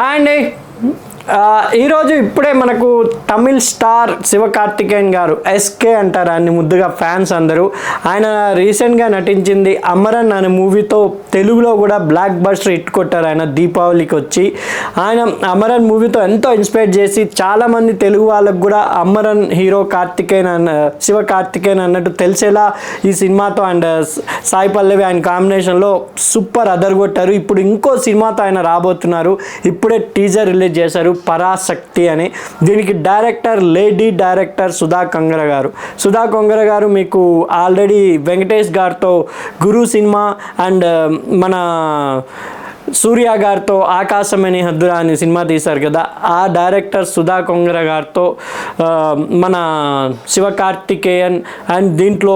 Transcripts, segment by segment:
Hi అండి. ఈరోజు ఇప్పుడే మనకు తమిళ్ స్టార్ శివకార్తికేయన్ గారు, ఎస్కే అంటారు ఆయన్ని ముద్దుగా ఫ్యాన్స్ అందరూ. ఆయన రీసెంట్గా నటించింది అమరన్ అనే మూవీతో తెలుగులో కూడా బ్లాక్ బస్టర్ హిట్ కొట్టారు. ఆయన దీపావళికి వచ్చి ఆయన అమరన్ మూవీతో ఎంతో ఇన్స్పైర్ చేసి చాలామంది తెలుగు వాళ్ళకు కూడా అమరన్ హీరో కార్తికేయన్ శివకార్తికేయన్ అన్నట్టు తెలిసేలా ఈ సినిమాతో అండ్ సాయి పల్లవి ఆయన కాంబినేషన్లో సూపర్ అదరగొట్టారు. ఇప్పుడు ఇంకో సినిమాతో ఆయన రాబోతున్నారు. ఇప్పుడే టీజర్ రిలీజ్ చేశారు, పరాశక్తి అని. దీనికి లేడీ డైరెక్టర్ సుధా కొంగర గారు మీకు ఆల్రెడీ వెంకటేష్ గారితో గురు సినిమా అండ్ మన సూర్య గారితో ఆకాశమని హద్దురా అని సినిమా తీశారు కదా, ఆ డైరెక్టర్ సుధా కొంగర గారితో మన శివకార్తికేయన్ అండ్ దీంట్లో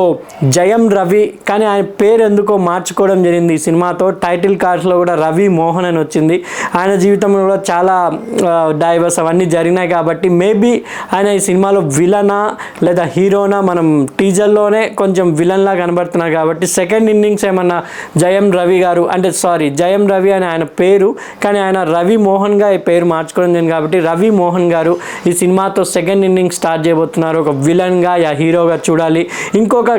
జయం రవి, కానీ ఆయన పేరు ఎందుకో మార్చుకోవడం జరిగింది ఈ సినిమాతో. టైటిల్ కార్డ్స్లో కూడా రవి మోహన్ అని వచ్చింది. ఆయన జీవితంలో కూడా చాలా డైవర్స్ అవన్నీ జరిగినాయి కాబట్టి మేబీ ఆయన ఈ సినిమాలో విలనా లేదా హీరోనా మనం టీజర్లోనే కొంచెం విలన్లా కనబడుతున్నారు కాబట్టి సెకండ్ ఇన్నింగ్స్ ఏమన్నా జయం రవి అని ఆయన పేరు, కానీ ఆయన రవి మోహన్గా ఈ పేరు మార్చుకోవడం జరిగింది కాబట్టి రవి మోహన్ గారు ఈ సినిమాతో సెకండ్ ఇన్నింగ్ స్టార్ట్ చేయబోతున్నారు. ఒక విలన్గా యా హీరోగా చూడాలి. ఇంకొక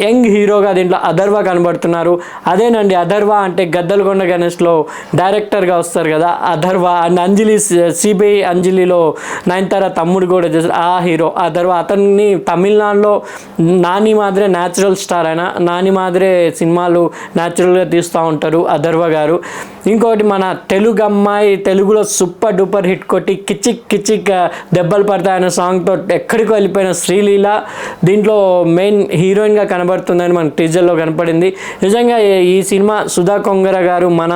యంగ్ హీరోగా దీంట్లో అథర్వ కనబడుతున్నారు. అదేనండి, అథర్వ అంటే గద్దలకొండ గణేష్లో డైరెక్టర్గా వస్తారు కదా అథర్వ. అండ్ అంజలి, సిబిఐ అంజలిలో నయనతార తమ్ముడు కూడా చేస్తారు ఆ హీరో అథర్వ. అతన్ని తమిళనాడులో నాని మాదిరే న్యాచురల్ స్టార్, ఆయన నాని మాదిరే సినిమాలు న్యాచురల్గా తీస్తూ ఉంటారు అథర్వ గారు. ఇంకోటి మన తెలుగు అమ్మాయి, తెలుగులో సూపర్ డూపర్ హిట్ కొట్టి కిచిక్ కిచిక్ దెబ్బలు పడతాయన్న సాంగ్తో ఎక్కడికో వెళ్ళిపోయిన శ్రీలీల దీంట్లో మెయిన్ హీరోయిన్గా కనబడుతుందని మన టీజర్లో కనపడింది. నిజంగా ఈ సినిమా సుధా కొంగర గారు మన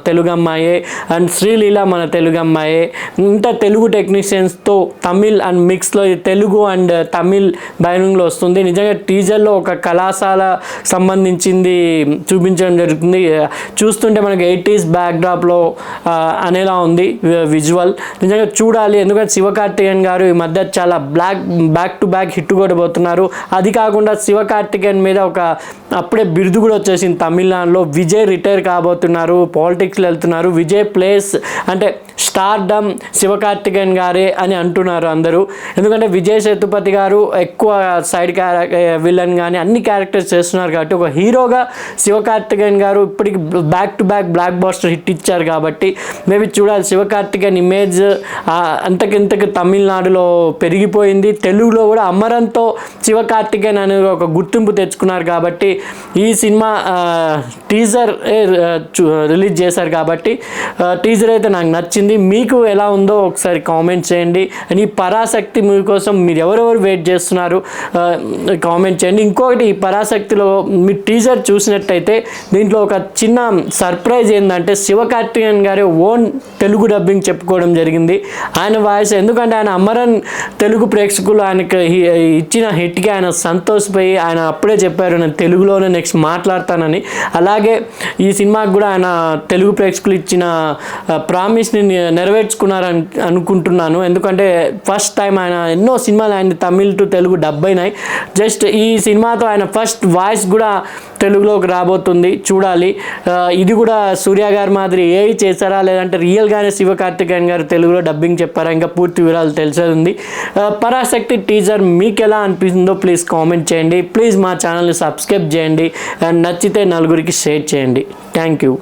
తెలుగు అమ్మాయే అండ్ శ్రీలీల మన తెలుగు అమ్మాయే. ఇంత తెలుగు టెక్నీషియన్స్తో తమిళ్ అండ్ మిక్స్లో తెలుగు అండ్ తమిళ్ బైలింగ్లో వస్తుంది. నిజంగా టీజర్లో ఒక కళాశాల సంబంధించింది చూపించడం జరుగుతుంది. చూస్తుంటే మనకి 80s బ్యాక్డ్రాప్లో అనేలా ఉంది విజువల్. నిజంగా చూడాలి, ఎందుకంటే శివకార్తికేయన్ గారు ఈ మధ్య చాలా బ్యాక్ టు బ్యాక్ హిట్ కొట్టబోతున్నారు. అది కాకుండా శివకార్తికేయన్ మీద అప్పుడే బిరుదు కూడా వచ్చేసింది తమిళనాడులో. విజయ్ రిటైర్ కాబోతున్నారు, పాలిటిక్స్లో వెళ్తున్నారు. విజయ్ ప్లేస్ అంటే స్టార్డమ్ శివకార్తికేయన్ గారే అని అంటున్నారు అందరూ. ఎందుకంటే విజయ్ సేతుపతి గారు ఎక్కువ సైడ్ విలన్ కానీ అన్ని క్యారెక్టర్స్ చేస్తున్నారు కాబట్టి ఒక హీరోగా శివకార్తికేయన్ గారు ఇప్పటికి back to back block buster hit ఇచ్చారు కాబట్టి మేబీ చూడాలి. శివకార్తికేయన్ ఇమేజ్ అంతకింతకు తమిళనాడులో పెరిగిపోయింది. తెలుగులో కూడా అమరంతో శివకార్తికేయన్ అనే ఒక గుర్తింపు తెచ్చుకున్నారు కాబట్టి ఈ సినిమా టీజర్ రిలీజ్ చేశారు కాబట్టి టీజర్ అయితే నాకు నచ్చింది. మీకు ఎలా ఉందో ఒకసారి కామెంట్ చేయండి. అండ్ ఈ పరాశక్తి మూవీ కోసం మీరు ఎవరెవరు వెయిట్ చేస్తున్నారు కామెంట్ చేయండి. ఇంకొకటి, ఈ పరాశక్తిలో మీరు టీజర్ చూసినట్టయితే దీంట్లో ఒక చిన్న సర్ప్రైజ్ ఏంటంటే శివకార్తికేయన్ గారి ఓన్ తెలుగు డబ్బింగ్ చెప్పుకోవడం జరిగింది. ఆయన వాయిస్, ఎందుకంటే ఆయన అమరన్ తెలుగు ప్రేక్షకులు ఆయనకి ఇచ్చిన హిట్కి ఆయన సంతోషపోయి ఆయన అప్పుడే చెప్పారు నేను తెలుగులోనే నెక్స్ట్ మాట్లాడతానని. అలాగే ఈ సినిమాకి కూడా ఆయన తెలుగు ప్రేక్షకులు ఇచ్చిన ప్రామిస్ని నెరవేర్చుకున్నారని అనుకుంటున్నాను. ఎందుకంటే ఫస్ట్ టైం ఆయన ఎన్నో సినిమాలు ఆయన తమిళ్ టు తెలుగు డబ్ అయినాయి. జస్ట్ ఈ సినిమాతో ఆయన ఫస్ట్ వాయిస్ కూడా తెలుగులోకి రాబోతుంది, చూడాలి. ఇది కూడా సూర్య గారి మాదిరి ఏఐ చేశారా లేదంటే రియల్గానే శివకార్తికేయన్ గారు తెలుగులో డబ్బింగ్ చెప్పారా, ఇంకా పూర్తి వివరాలు తెలిసేది ఉంది. పరాశక్తి టీజర్ మీకు ఎలా అనిపిస్తుందో ప్లీజ్ కామెంట్ చేయండి. ప్లీజ్ మా ఛానల్ని సబ్స్క్రైబ్ చేయండి అండ్ నచ్చితే నలుగురికి షేర్ చేయండి. Thank you.